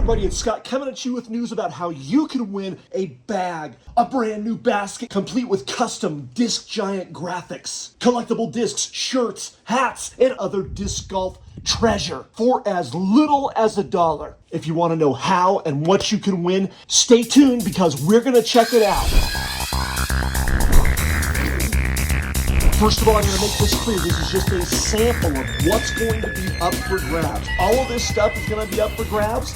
everybody, it's Scott coming at you with news about how you can win a bag, a brand new basket complete with custom disc giant graphics, collectible discs, shirts, hats, and other disc golf treasure for as little as $1. If you want to know how and what you can win, stay tuned because we're going to check it out. First of all, I'm going to make this clear. This is just a sample of what's going to be up for grabs. All of this stuff is going to be up for grabs,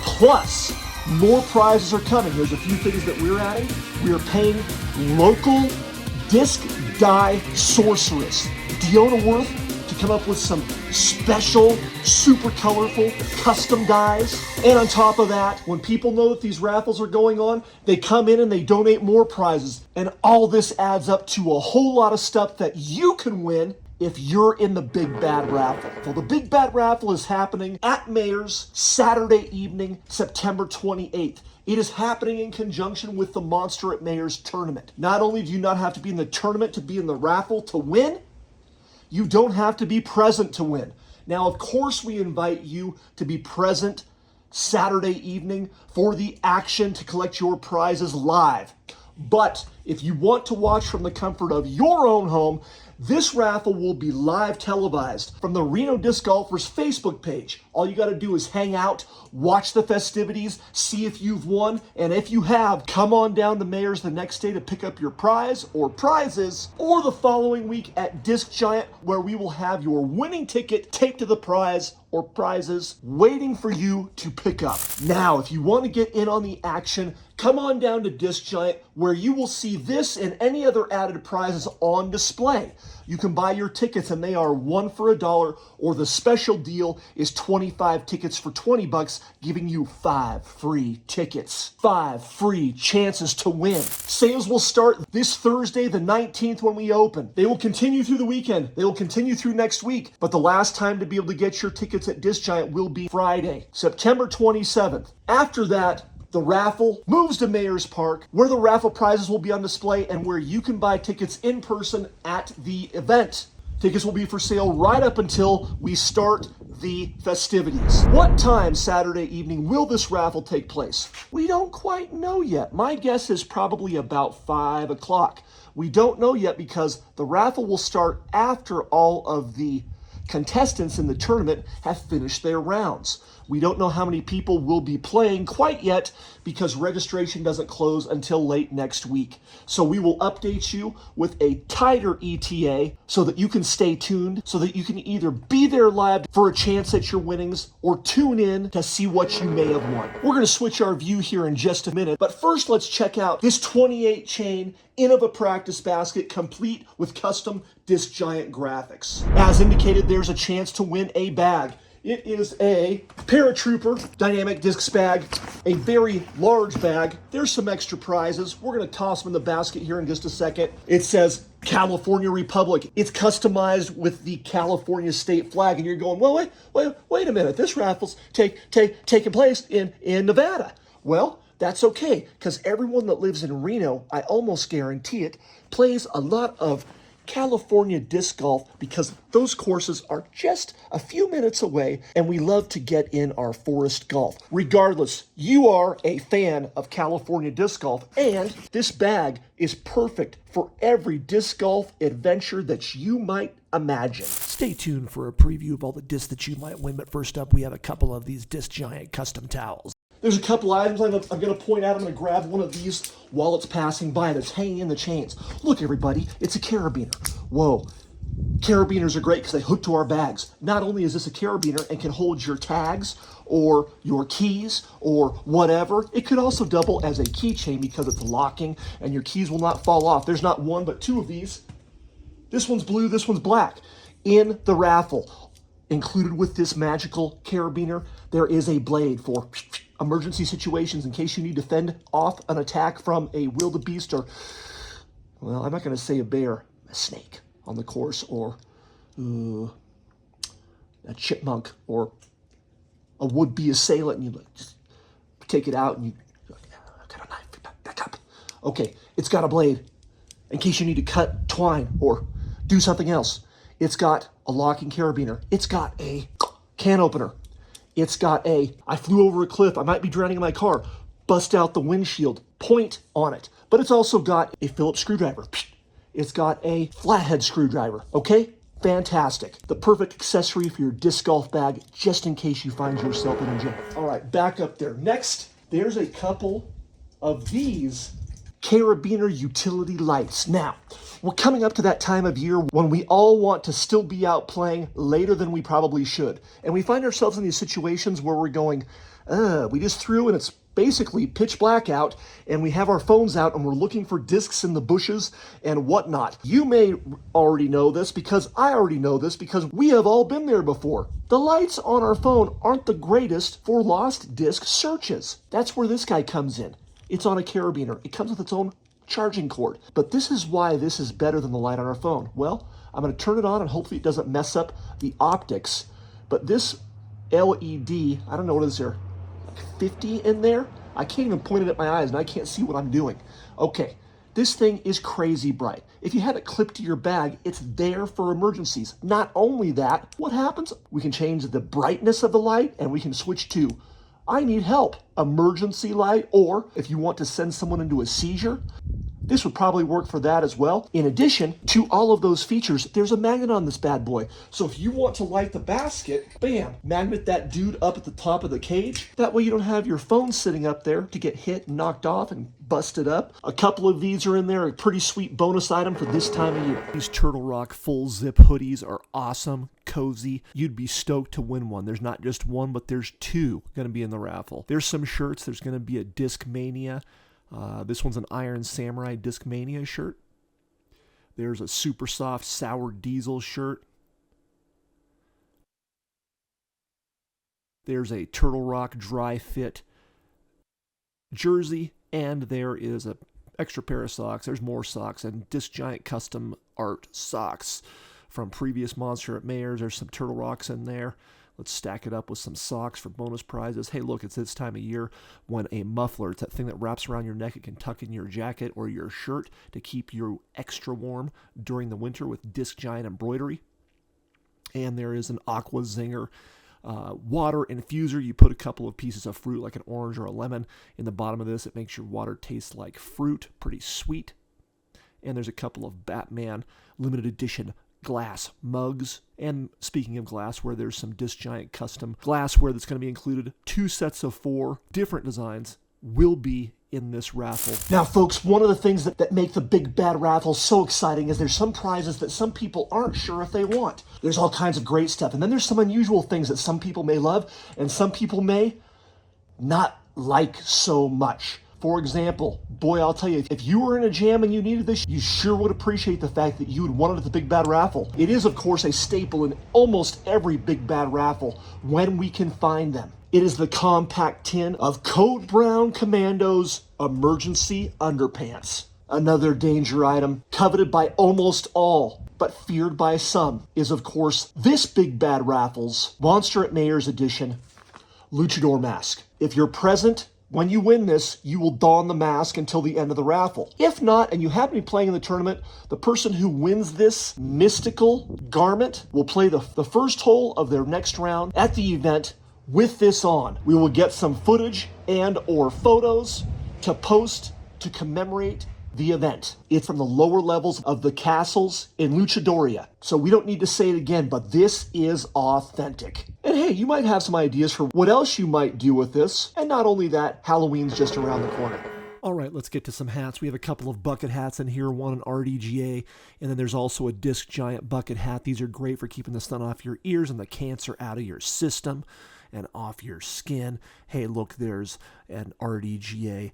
plus more prizes are coming. There's a few things that we're adding. We are paying local disc die sorceress Deanna Worth to come up with some special, super colorful custom dies. And on top of that, when people know that these raffles are going on, they come in and they donate more prizes. And all this adds up to a whole lot of stuff that you can win if you're in the Big Bad Raffle. Well, the Big Bad Raffle is happening at Mayor's Saturday evening, September 28th. It is happening in conjunction with the Monster at Mayor's tournament. Not only do you not have to be in the tournament to be in the raffle to win, you don't have to be present to win. Now, of course, we invite you to be present Saturday evening for the action to collect your prizes live. But if you want to watch from the comfort of your own home, this raffle will be live televised from the Reno Disc Golfers Facebook page. All you got to do is hang out, watch the festivities, see if you've won, and if you have, come on down to Mayor's the next day to pick up your prize or prizes, or the following week at Disc Giant, where we will have your winning ticket taped to the prize or prizes waiting for you to pick up. Now, if you want to get in on the action, come on down to Disc Giant, where you will see this and any other added prizes on display. You can buy your tickets and they are 1 for $1, or the special deal is 25 tickets for $20, giving you 5 free tickets, 5 free chances to win. Sales will start this Thursday, the 19th, when we open. They will continue through the weekend. They will continue through next week, but the last time to be able to get your tickets at Disc Giant will be Friday, September 27th. After that, the raffle moves to Mayor's Park, where the raffle prizes will be on display and where you can buy tickets in person at the event. Tickets will be for sale right up until we start the festivities. What time Saturday evening will this raffle take place? We don't quite know yet. My guess is probably about 5 o'clock. We don't know yet because the raffle will start after all of the contestants in the tournament have finished their rounds. We don't know how many people will be playing quite yet because registration doesn't close until late next week. So we will update you with a tighter ETA so that you can stay tuned, so that you can either be there live for a chance at your winnings or tune in to see what you may have won. We're going to switch our view here in just a minute, but first let's check out this 28 chain a practice basket complete with custom Disc Giant graphics. As indicated, there's a chance to win a bag. It is a Paratrooper Dynamic Discs bag, a very large bag. There's some extra prizes. We're going to toss them in the basket here in just a second. It says California Republic. It's customized with the California state flag. And you're going, well, wait a minute. This raffle's taking place in Nevada. Well, that's okay, because everyone that lives in Reno, I almost guarantee it, plays a lot of California disc golf because those courses are just a few minutes away and we love to get in our forest golf. Regardless, you are a fan of California disc golf and this bag is perfect for every disc golf adventure that you might imagine. Stay tuned for a preview of all the discs that you might win, but first up we have a couple of these Disc Giant custom towels. There's a couple items I'm going to point out. I'm going to grab one of these while it's passing by that's hanging in the chains. Look, everybody, it's a carabiner. Whoa. Carabiners are great because they hook to our bags. Not only is this a carabiner and can hold your tags or your keys or whatever, it could also double as a keychain because it's locking and your keys will not fall off. There's not one but two of these. This one's blue, this one's black. In the raffle, included with this magical carabiner, there is a blade for emergency situations in case you need to fend off an attack from a wildebeest or, well, I'm not going to say a bear, a snake on the course, or a chipmunk, or a would-be assailant, and you just take it out and you, I've got a knife, back up. Okay, it's got a blade in case you need to cut twine or do something else. It's got a locking carabiner. It's got a can opener. It's got a, I flew over a cliff, I might be drowning in my car, bust out the windshield, point on it. But it's also got a Phillips screwdriver. It's got a flathead screwdriver, okay? Fantastic. The perfect accessory for your disc golf bag, just in case you find yourself in a jam. All right, back up there. Next, there's a couple of these carabiner utility lights. Now, we're coming up to that time of year when we all want to still be out playing later than we probably should. And we find ourselves in these situations where we're going, we just threw and it's basically pitch black out, and we have our phones out and we're looking for discs in the bushes and whatnot. You may already know this because I already know this because we have all been there before. The lights on our phone aren't the greatest for lost disc searches. That's where this guy comes in. It's on a carabiner. It comes with its own charging cord. But this is why this is better than the light on our phone. Well, I'm going to turn it on and hopefully it doesn't mess up the optics. But this LED, I don't know what is there, 50 in there? I can't even point it at my eyes and I can't see what I'm doing. Okay, this thing is crazy bright. If you have it clipped to your bag, it's there for emergencies. Not only that, what happens? We can change the brightness of the light and we can switch to I need help, emergency light, or if you want to send someone into a seizure, this would probably work for that as well. In addition to all of those features, there's a magnet on this bad boy. So if you want to light the basket, bam, magnet that dude up at the top of the cage. That way you don't have your phone sitting up there to get hit and knocked off and busted up. A couple of these are in there, a pretty sweet bonus item for this time of year. These Turtle Rock full zip hoodies are awesome, cozy. You'd be stoked to win one. There's not just one, but there's two going to be in the raffle. There's some shirts. There's going to be a Disc Mania. This one's an Iron Samurai Disc Mania shirt. There's a Super Soft Sour Diesel shirt. There's a Turtle Rock Dry Fit jersey. And there is an extra pair of socks. There's more socks and Disc Giant custom art socks from previous Monster at Mayors. There's some Turtle Rocks in there. Let's stack it up with some socks for bonus prizes. Hey, look, it's this time of year when a muffler, it's that thing that wraps around your neck. It can tuck in your jacket or your shirt to keep you extra warm during the winter with Disc Giant embroidery. And there is an Aqua Zinger water infuser. You put a couple of pieces of fruit like an orange or a lemon in the bottom of this. It makes your water taste like fruit. Pretty sweet. And there's a couple of Batman limited edition glass mugs. And speaking of glassware, there's some Disc Giant custom glassware that's going to be included. 2 sets of 4 different designs will be in this raffle. Now, folks, one of the things that make the Big Bad Raffle so exciting is there's some prizes that some people aren't sure if they want. There's all kinds of great stuff. And then there's some unusual things that some people may love and some people may not like so much. For example, boy, I'll tell you, if you were in a jam and you needed this, you sure would appreciate the fact that you would want it at the Big Bad Raffle. It is, of course, a staple in almost every Big Bad Raffle when we can find them. It is the compact tin of Code Brown Commando's emergency underpants. Another danger item, coveted by almost all, but feared by some, is, of course, this Big Bad Raffle's Monster at Mayors edition luchador mask. If you're present, when you win this, you will don the mask until the end of the raffle. If not, and you happen to be playing in the tournament, the person who wins this mystical garment will play the first hole of their next round at the event with this on. We will get some footage and or photos to post to commemorate the event. It's from the lower levels of the castles in Luchadoria. So we don't need to say it again, but this is authentic. And hey, you might have some ideas for what else you might do with this. And not only that, Halloween's just around the corner. All right, let's get to some hats. We have a couple of bucket hats in here, one an RDGA, and then there's also a Disc Giant bucket hat. These are great for keeping the sun off your ears and the cancer out of your system and off your skin. Hey, look, there's an RDGA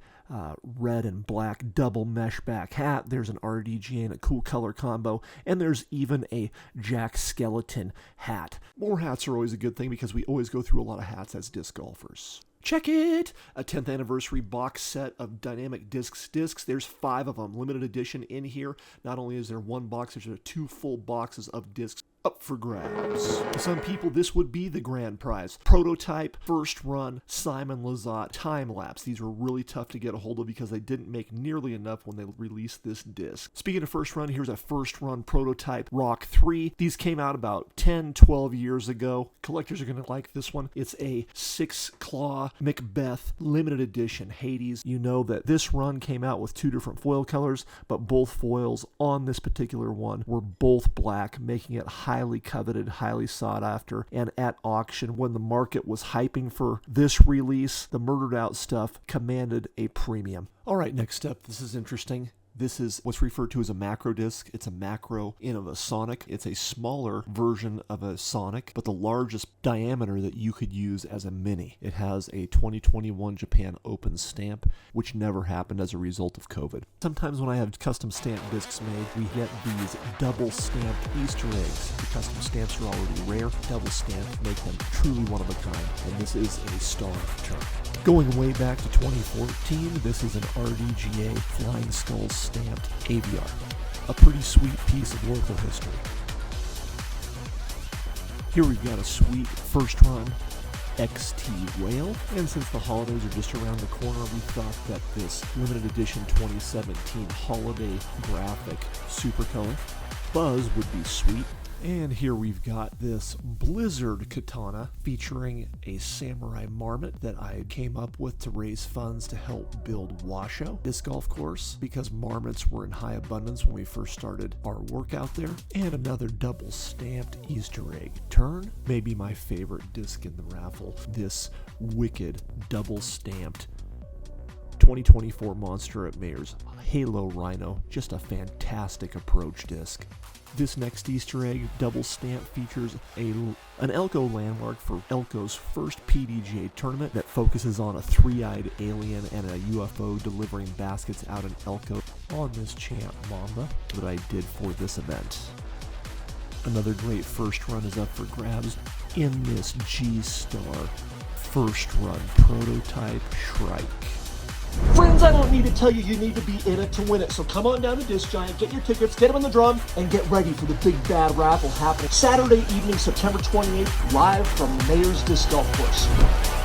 red and black double mesh back hat. There's an RDGA and a cool color combo, and there's even a Jack Skeleton hat. More hats are always a good thing because we always go through a lot of hats as disc golfers. Check it! A 10th anniversary box set of Dynamic Discs. There's 5 of them, limited edition in here. Not only is there one box, there's 2 full boxes of discs. up for grabs. To some people, this would be the grand prize. Prototype, first run, Simon Lizotte, time lapse. These were really tough to get a hold of because they didn't make nearly enough when they released this disc. Speaking of first run, here's a first run prototype Rock 3. These came out about 10, 12 years ago. Collectors are going to like this one. It's a 6-claw Macbeth limited edition Hades. You know that this run came out with 2 different foil colors, but both foils on this particular one were both black, making it highly coveted, highly sought after, and at auction, when the market was hyping for this release, the murdered out stuff commanded a premium. All right, next up, this is interesting. This is what's referred to as a macro disc. It's a macro in of a Sonic. It's a smaller version of a Sonic, but the largest diameter that you could use as a mini. It has a 2021 Japan Open stamp, which never happened as a result of COVID. Sometimes when I have custom stamp discs made, we get these double stamped Easter eggs. The custom stamps are already rare. Double stamped make them truly one of a kind, and this is a star return. Going way back to 2014, this is an RDGA Flying Skulls stamped AVR. A pretty sweet piece of local history. Here we've got a sweet first run XT Whale, and since the holidays are just around the corner, we thought that this limited edition 2017 holiday graphic Supercolor Buzz would be sweet. And here we've got this Blizzard katana featuring a samurai marmot that I came up with to raise funds to help build Washoe disc golf course, because marmots were in high abundance when we first started our work out there. And another double stamped Easter egg turn, maybe my favorite disc in the raffle, this wicked double stamped 2024 Monster at Mayor's Halo Rhino, just a fantastic approach disc. This next Easter egg double stamp features an Elko landmark for Elko's first PDGA tournament that focuses on a 3-eyed alien and a UFO delivering baskets out in Elko on this Champ Mamba that I did for this event. Another great first run is up for grabs in this G-Star first run prototype Shrike. Friends, I don't need to tell you, you need to be in it to win it. So come on down to Disc Giant, get your tickets, get them in the drum, and get ready for the big bad raffle happening Saturday evening, September 28th, live from the Mayor's Disc Golf Course.